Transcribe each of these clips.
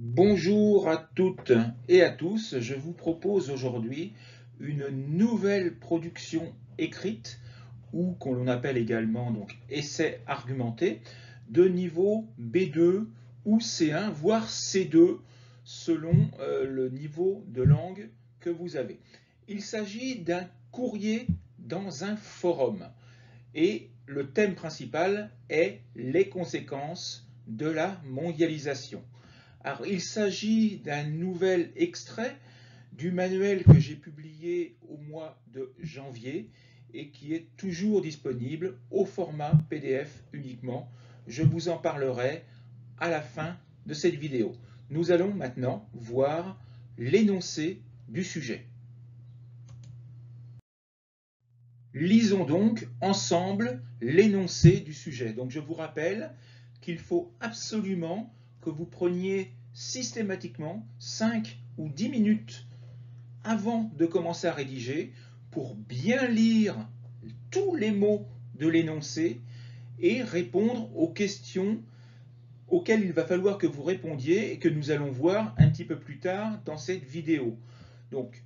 Bonjour à toutes et à tous, je vous propose aujourd'hui une nouvelle production écrite ou qu'on l'on appelle également donc essai argumenté de niveau B2 ou C1 voire C2 selon le niveau de langue que vous avez. Il s'agit d'un courrier dans un forum et le thème principal est les conséquences de la mondialisation. Alors, il s'agit d'un nouvel extrait du manuel que j'ai publié au mois de janvier et qui est toujours disponible au format PDF uniquement. Je vous en parlerai à la fin de cette vidéo. Nous allons maintenant voir l'énoncé du sujet. Lisons donc ensemble l'énoncé du sujet. Donc je vous rappelle qu'il faut absolument que vous preniez systématiquement 5 ou 10 minutes avant de commencer à rédiger pour bien lire tous les mots de l'énoncé et répondre aux questions auxquelles il va falloir que vous répondiez et que nous allons voir un petit peu plus tard dans cette vidéo. Donc,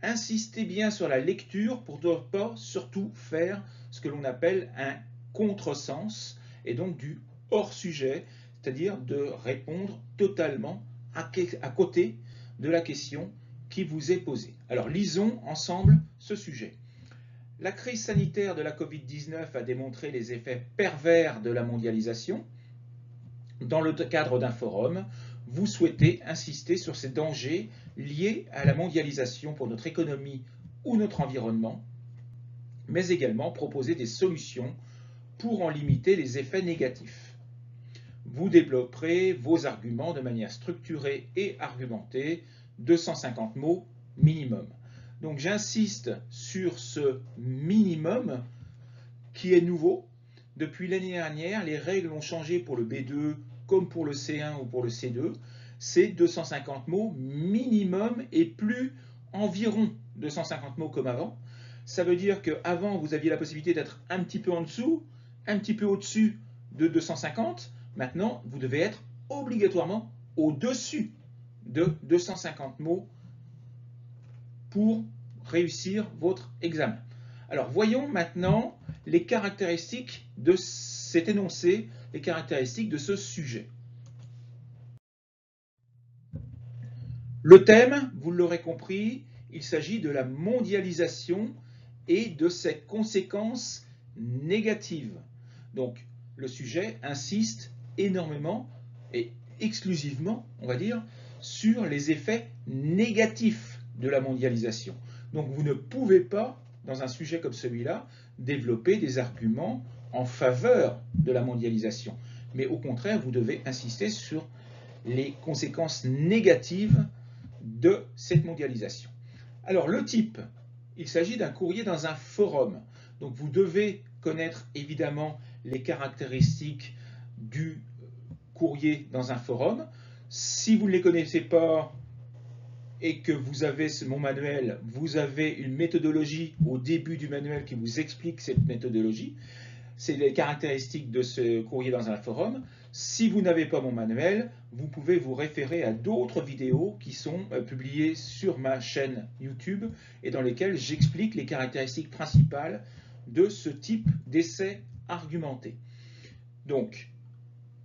insistez bien sur la lecture pour ne pas surtout faire ce que l'on appelle un contresens et donc du hors-sujet, c'est-à-dire de répondre totalement à côté de la question qui vous est posée. Alors lisons ensemble ce sujet. La crise sanitaire de la Covid-19 a démontré les effets pervers de la mondialisation. Dans le cadre d'un forum, vous souhaitez insister sur ces dangers liés à la mondialisation pour notre économie ou notre environnement, mais également proposer des solutions pour en limiter les effets négatifs. Vous développerez vos arguments de manière structurée et argumentée, 250 mots minimum. Donc j'insiste sur ce minimum qui est nouveau. Depuis l'année dernière, les règles ont changé pour le B2 comme pour le C1 ou pour le C2. C'est 250 mots minimum et plus environ 250 mots comme avant. Ça veut dire qu'avant, vous aviez la possibilité d'être un petit peu en dessous, un petit peu au-dessus de 250. Maintenant, vous devez être obligatoirement au-dessus de 250 mots pour réussir votre examen. Alors, voyons maintenant les caractéristiques de cet énoncé, les caractéristiques de ce sujet. Le thème, vous l'aurez compris, il s'agit de la mondialisation et de ses conséquences négatives. Donc, le sujet insiste énormément et exclusivement, on va dire, sur les effets négatifs de la mondialisation. Donc, vous ne pouvez pas, dans un sujet comme celui-là, développer des arguments en faveur de la mondialisation. Mais au contraire, vous devez insister sur les conséquences négatives de cette mondialisation. Alors, le type, il s'agit d'un courrier dans un forum. Donc, vous devez connaître évidemment les caractéristiques du courrier dans un forum. Si vous ne les connaissez pas et que vous avez mon manuel, vous avez une méthodologie au début du manuel qui vous explique cette méthodologie. C'est les caractéristiques de ce courrier dans un forum. Si vous n'avez pas mon manuel, vous pouvez vous référer à d'autres vidéos qui sont publiées sur ma chaîne YouTube et dans lesquelles j'explique les caractéristiques principales de ce type d'essai argumenté. Donc,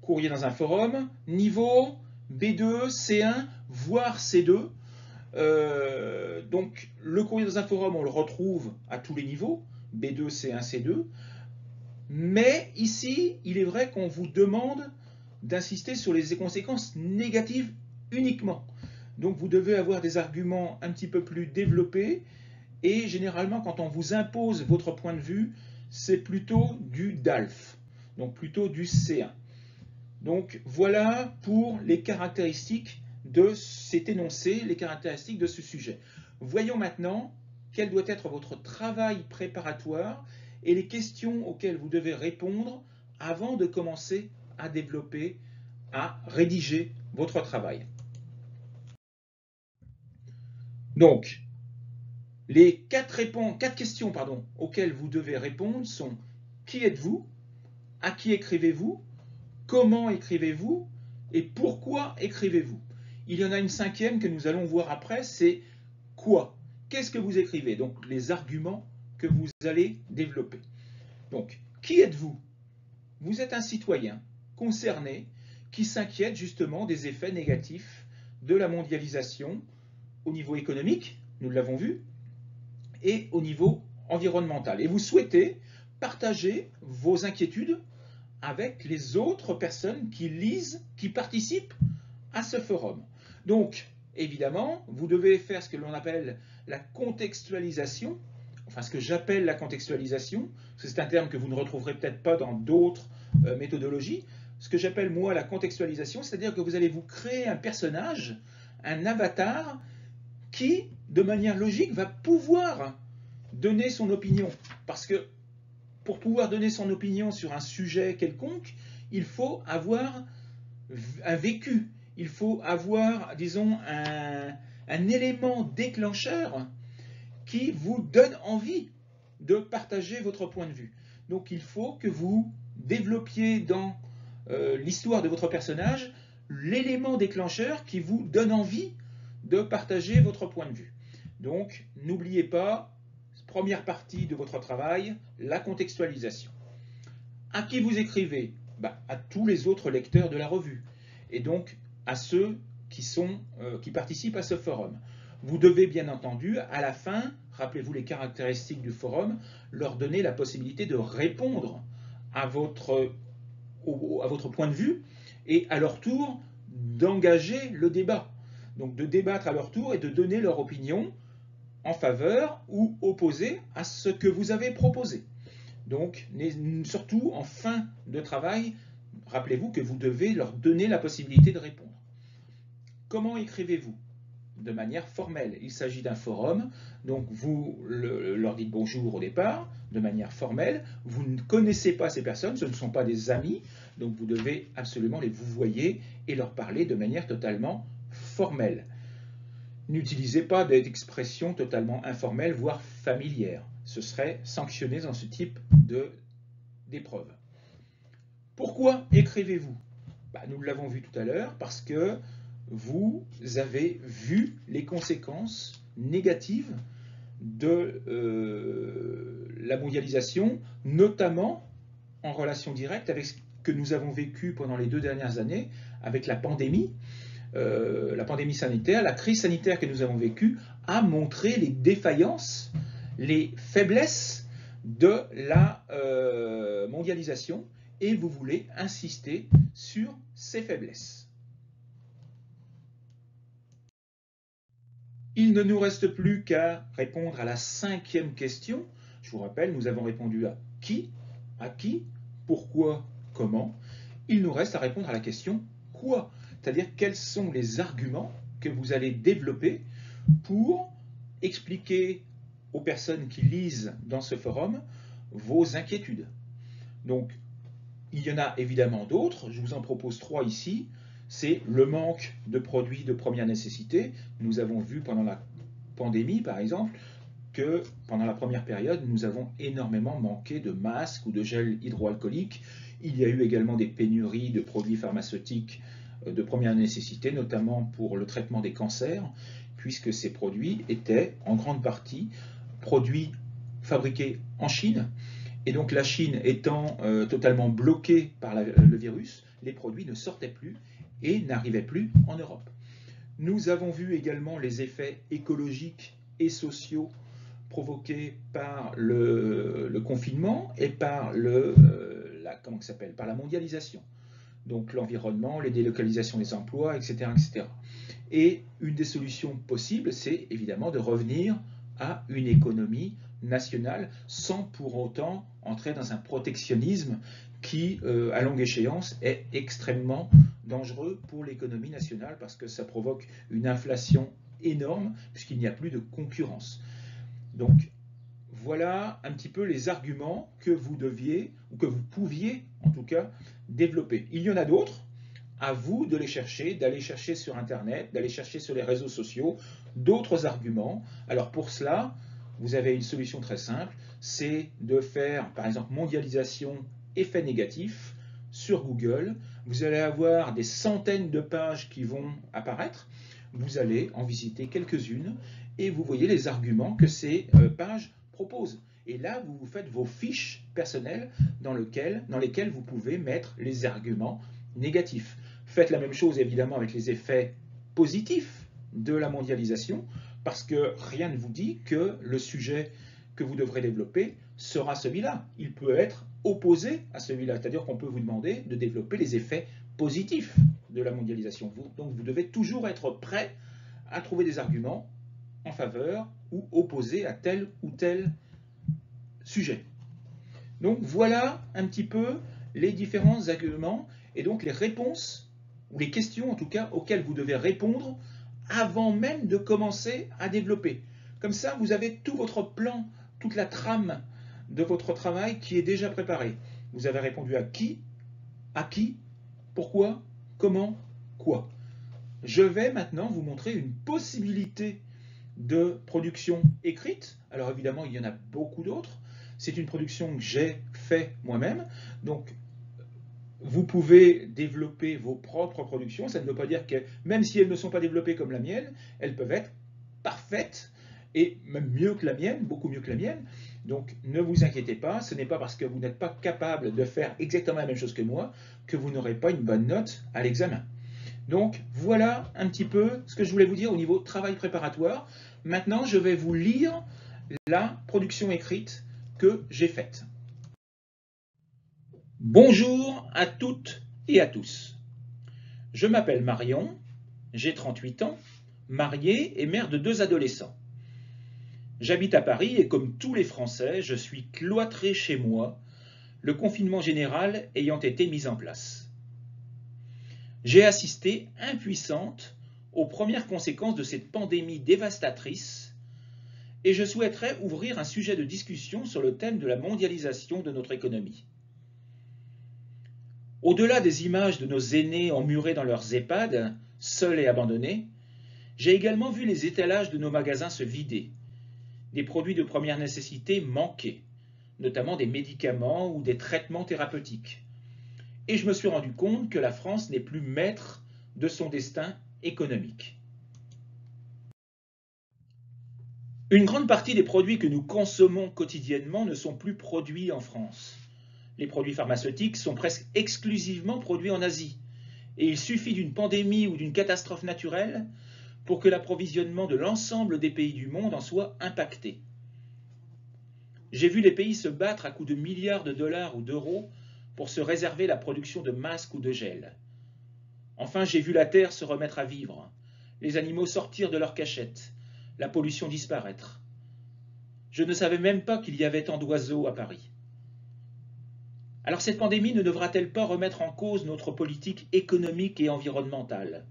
courrier dans un forum, niveau B2, C1, voire C2. Donc, le courrier dans un forum, on le retrouve à tous les niveaux, B2, C1, C2. Mais ici, il est vrai qu'on vous demande d'insister sur les conséquences négatives uniquement. Donc vous devez avoir des arguments un petit peu plus développés et généralement quand on vous impose votre point de vue, c'est plutôt du DALF, donc plutôt du C1. Donc voilà pour les caractéristiques de cet énoncé, les caractéristiques de ce sujet. Voyons maintenant quel doit être votre travail préparatoire et les questions auxquelles vous devez répondre avant de commencer à développer, à rédiger votre travail. Donc, les quatre questions auxquelles vous devez répondre sont: qui êtes-vous? À qui écrivez-vous? Comment écrivez-vous? Et pourquoi écrivez-vous? Il y en a une cinquième que nous allons voir après, c'est quoi? Qu'est-ce que vous écrivez? Donc les arguments que vous allez développer. Donc, qui êtes-vous? Vous êtes un citoyen concerné qui s'inquiète justement des effets négatifs de la mondialisation au niveau économique, nous l'avons vu, et au niveau environnemental. Et vous souhaitez partager vos inquiétudes avec les autres personnes qui lisent, qui participent à ce forum. Donc, évidemment, vous devez faire ce que l'on appelle la contextualisation, enfin ce que j'appelle la contextualisation, c'est un terme que vous ne retrouverez peut-être pas dans d'autres méthodologies. Ce que j'appelle moi la contextualisation, c'est-à-dire que vous allez vous créer un personnage, un avatar, qui, de manière logique, va pouvoir donner son opinion. Parce que pour pouvoir donner son opinion sur un sujet quelconque, il faut avoir un vécu, il faut avoir, disons, un élément déclencheur qui vous donne envie de partager votre point de vue. Donc il faut que vous développiez dans l'histoire de votre personnage l'élément déclencheur qui vous donne envie de partager votre point de vue. Donc n'oubliez pas, première partie de votre travail, la contextualisation. À qui vous écrivez? À tous les autres lecteurs de la revue, et donc à ceux qui participent à ce forum. Vous devez bien entendu, à la fin, rappelez-vous les caractéristiques du forum, leur donner la possibilité de répondre à votre point de vue, et à leur tour d'engager le débat. Donc de débattre à leur tour et de donner leur opinion en faveur ou opposée à ce que vous avez proposé. Donc, surtout en fin de travail, rappelez-vous que vous devez leur donner la possibilité de répondre. Comment écrivez-vous? De manière formelle. Il s'agit d'un forum, donc vous leur dites bonjour au départ, de manière formelle. Vous ne connaissez pas ces personnes, ce ne sont pas des amis, donc vous devez absolument les vouvoyer et leur parler de manière totalement formelle. N'utilisez pas d'expressions totalement informelles, voire familières. Ce serait sanctionné dans ce type d'épreuve. Pourquoi écrivez-vous? Nous l'avons vu tout à l'heure, parce que vous avez vu les conséquences négatives de la mondialisation, notamment en relation directe avec ce que nous avons vécu pendant les 2 dernières années, avec la pandémie sanitaire. La crise sanitaire que nous avons vécue a montré les défaillances, les faiblesses de la mondialisation, et vous voulez insister sur ces faiblesses. Il ne nous reste plus qu'à répondre à la 5e question. Je vous rappelle, nous avons répondu à qui, pourquoi, comment. Il nous reste à répondre à la question quoi, c'est-à-dire quels sont les arguments que vous allez développer pour expliquer aux personnes qui lisent dans ce forum vos inquiétudes. Donc, il y en a évidemment d'autres, je vous en propose 3 ici. C'est le manque de produits de première nécessité. Nous avons vu pendant la pandémie, par exemple, que pendant la première période, nous avons énormément manqué de masques ou de gel hydroalcoolique. Il y a eu également des pénuries de produits pharmaceutiques de première nécessité, notamment pour le traitement des cancers, puisque ces produits étaient en grande partie produits fabriqués en Chine. Et donc la Chine étant totalement bloquée par le virus, les produits ne sortaient plus et n'arrivaient plus en Europe. Nous avons vu également les effets écologiques et sociaux provoqués par le confinement et par par la mondialisation. Donc l'environnement, les délocalisations des emplois, etc., etc. Et une des solutions possibles, c'est évidemment de revenir à une économie nationale sans pour autant entrer dans un protectionnisme qui, à longue échéance, est extrêmement dangereux pour l'économie nationale parce que ça provoque une inflation énorme puisqu'il n'y a plus de concurrence. Donc, voilà un petit peu les arguments que vous deviez, ou que vous pouviez en tout cas, développer. Il y en a d'autres, à vous de les chercher, d'aller chercher sur Internet, d'aller chercher sur les réseaux sociaux, d'autres arguments. Alors pour cela, vous avez une solution très simple, c'est de faire, par exemple, mondialisation, effet négatif, sur Google. Vous allez avoir des centaines de pages qui vont apparaître. Vous allez en visiter quelques-unes et vous voyez les arguments que ces pages proposent. Et là, vous vous faites vos fiches personnelles dans lesquelles vous pouvez mettre les arguments négatifs. Faites la même chose évidemment avec les effets positifs de la mondialisation, parce que rien ne vous dit que le sujet que vous devrez développer sera celui-là. Il peut être opposé à celui-là, c'est-à-dire qu'on peut vous demander de développer les effets positifs de la mondialisation. Donc vous devez toujours être prêt à trouver des arguments en faveur ou opposés à tel ou tel sujet. Donc voilà un petit peu les différents arguments et donc les réponses, ou les questions en tout cas, auxquelles vous devez répondre avant même de commencer à développer. Comme ça, vous avez tout votre plan, toute la trame de votre travail qui est déjà préparée. Vous avez répondu à qui, pourquoi, comment, quoi. Je vais maintenant vous montrer une possibilité de production écrite. Alors évidemment, il y en a beaucoup d'autres. C'est une production que j'ai faite moi-même. Donc, vous pouvez développer vos propres productions. Ça ne veut pas dire que, même si elles ne sont pas développées comme la mienne, elles peuvent être parfaites et même mieux que la mienne, beaucoup mieux que la mienne. Donc, ne vous inquiétez pas. Ce n'est pas parce que vous n'êtes pas capable de faire exactement la même chose que moi que vous n'aurez pas une bonne note à l'examen. Donc, voilà un petit peu ce que je voulais vous dire au niveau travail préparatoire. Maintenant, je vais vous lire la production écrite que j'ai faite. Bonjour à toutes et à tous. Je m'appelle Marion, j'ai 38 ans, mariée et mère de 2 adolescents. J'habite à Paris et comme tous les Français, je suis cloîtrée chez moi, le confinement général ayant été mis en place. J'ai assisté, impuissante, aux premières conséquences de cette pandémie dévastatrice et je souhaiterais ouvrir un sujet de discussion sur le thème de la mondialisation de notre économie. Au-delà des images de nos aînés emmurés dans leurs EHPAD, seuls et abandonnés, j'ai également vu les étalages de nos magasins se vider, des produits de première nécessité manquer, notamment des médicaments ou des traitements thérapeutiques. Et je me suis rendu compte que la France n'est plus maître de son destin économique. Une grande partie des produits que nous consommons quotidiennement ne sont plus produits en France. Les produits pharmaceutiques sont presque exclusivement produits en Asie. Et il suffit d'une pandémie ou d'une catastrophe naturelle pour que l'approvisionnement de l'ensemble des pays du monde en soit impacté. J'ai vu les pays se battre à coups de milliards de dollars ou d'euros pour se réserver la production de masques ou de gel. Enfin, j'ai vu la terre se remettre à vivre, les animaux sortir de leurs cachettes, la pollution disparaître. Je ne savais même pas qu'il y avait tant d'oiseaux à Paris. Alors cette pandémie ne devra-t-elle pas remettre en cause notre politique économique et environnementale?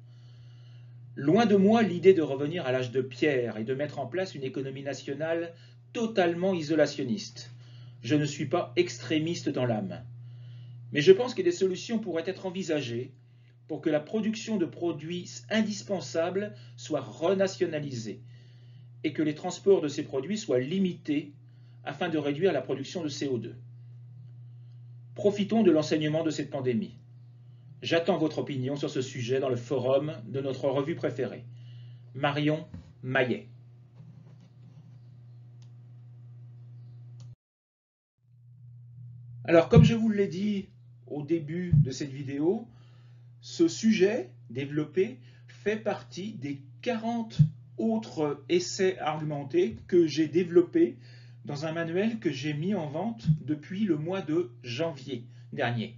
Loin de moi l'idée de revenir à l'âge de pierre et de mettre en place une économie nationale totalement isolationniste. Je ne suis pas extrémiste dans l'âme. Mais je pense que des solutions pourraient être envisagées pour que la production de produits indispensables soit renationalisée et que les transports de ces produits soient limités afin de réduire la production de CO2. Profitons de l'enseignement de cette pandémie. J'attends votre opinion sur ce sujet dans le forum de notre revue préférée. Marion Maillet. Alors, comme je vous l'ai dit au début de cette vidéo, ce sujet développé fait partie des 40 autres essais argumentés que j'ai développés dans un manuel que j'ai mis en vente depuis le mois de janvier dernier.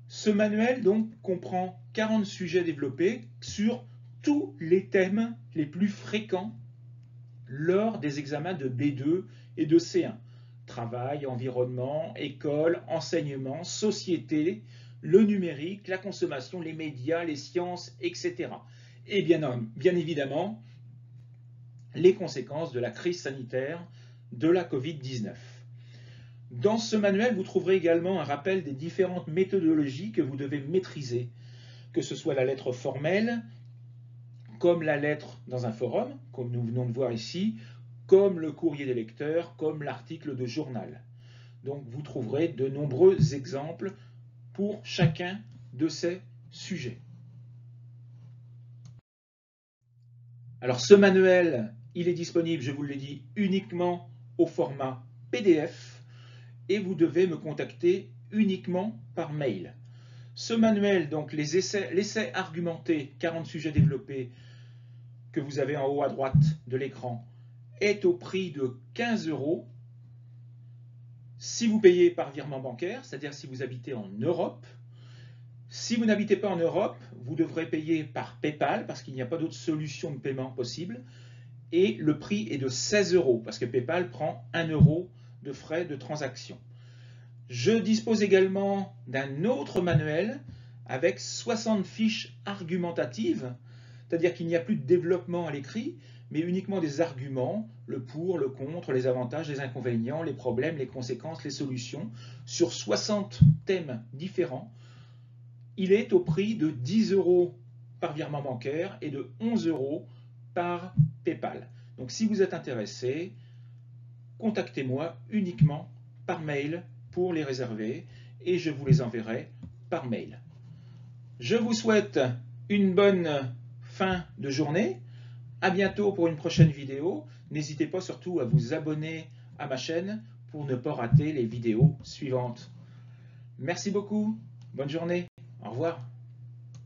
Ce manuel donc comprend 40 sujets développés sur tous les thèmes les plus fréquents lors des examens de B2 et de C1. Travail, environnement, école, enseignement, société, le numérique, la consommation, les médias, les sciences, etc. Et bien évidemment, les conséquences de la crise sanitaire de la Covid-19. Dans ce manuel, vous trouverez également un rappel des différentes méthodologies que vous devez maîtriser, que ce soit la lettre formelle, comme la lettre dans un forum, comme nous venons de voir ici, comme le courrier des lecteurs, comme l'article de journal. Donc vous trouverez de nombreux exemples pour chacun de ces sujets. Alors ce manuel, il est disponible, je vous l'ai dit, uniquement au format PDF et vous devez me contacter uniquement par mail. Ce manuel, donc l'essai argumenté, 40 sujets développés, que vous avez en haut à droite de l'écran, est au prix de 15 € si vous payez par virement bancaire, c'est-à-dire si vous habitez en Europe. Si vous n'habitez pas en Europe, vous devrez payer par PayPal parce qu'il n'y a pas d'autre solution de paiement possible. Et le prix est de 16 € parce que PayPal prend 1 € de frais de transaction. Je dispose également d'un autre manuel avec 60 fiches argumentatives, c'est-à-dire qu'il n'y a plus de développement à l'écrit, mais uniquement des arguments, le pour, le contre, les avantages, les inconvénients, les problèmes, les conséquences, les solutions, sur 60 thèmes différents. Il est au prix de 10 € par virement bancaire et de 11 € par PayPal. Donc si vous êtes intéressé, contactez-moi uniquement par mail pour les réserver et je vous les enverrai par mail. Je vous souhaite une bonne fin de journée. À bientôt pour une prochaine vidéo. N'hésitez pas surtout à vous abonner à ma chaîne pour ne pas rater les vidéos suivantes. Merci beaucoup. Bonne journée. Au revoir.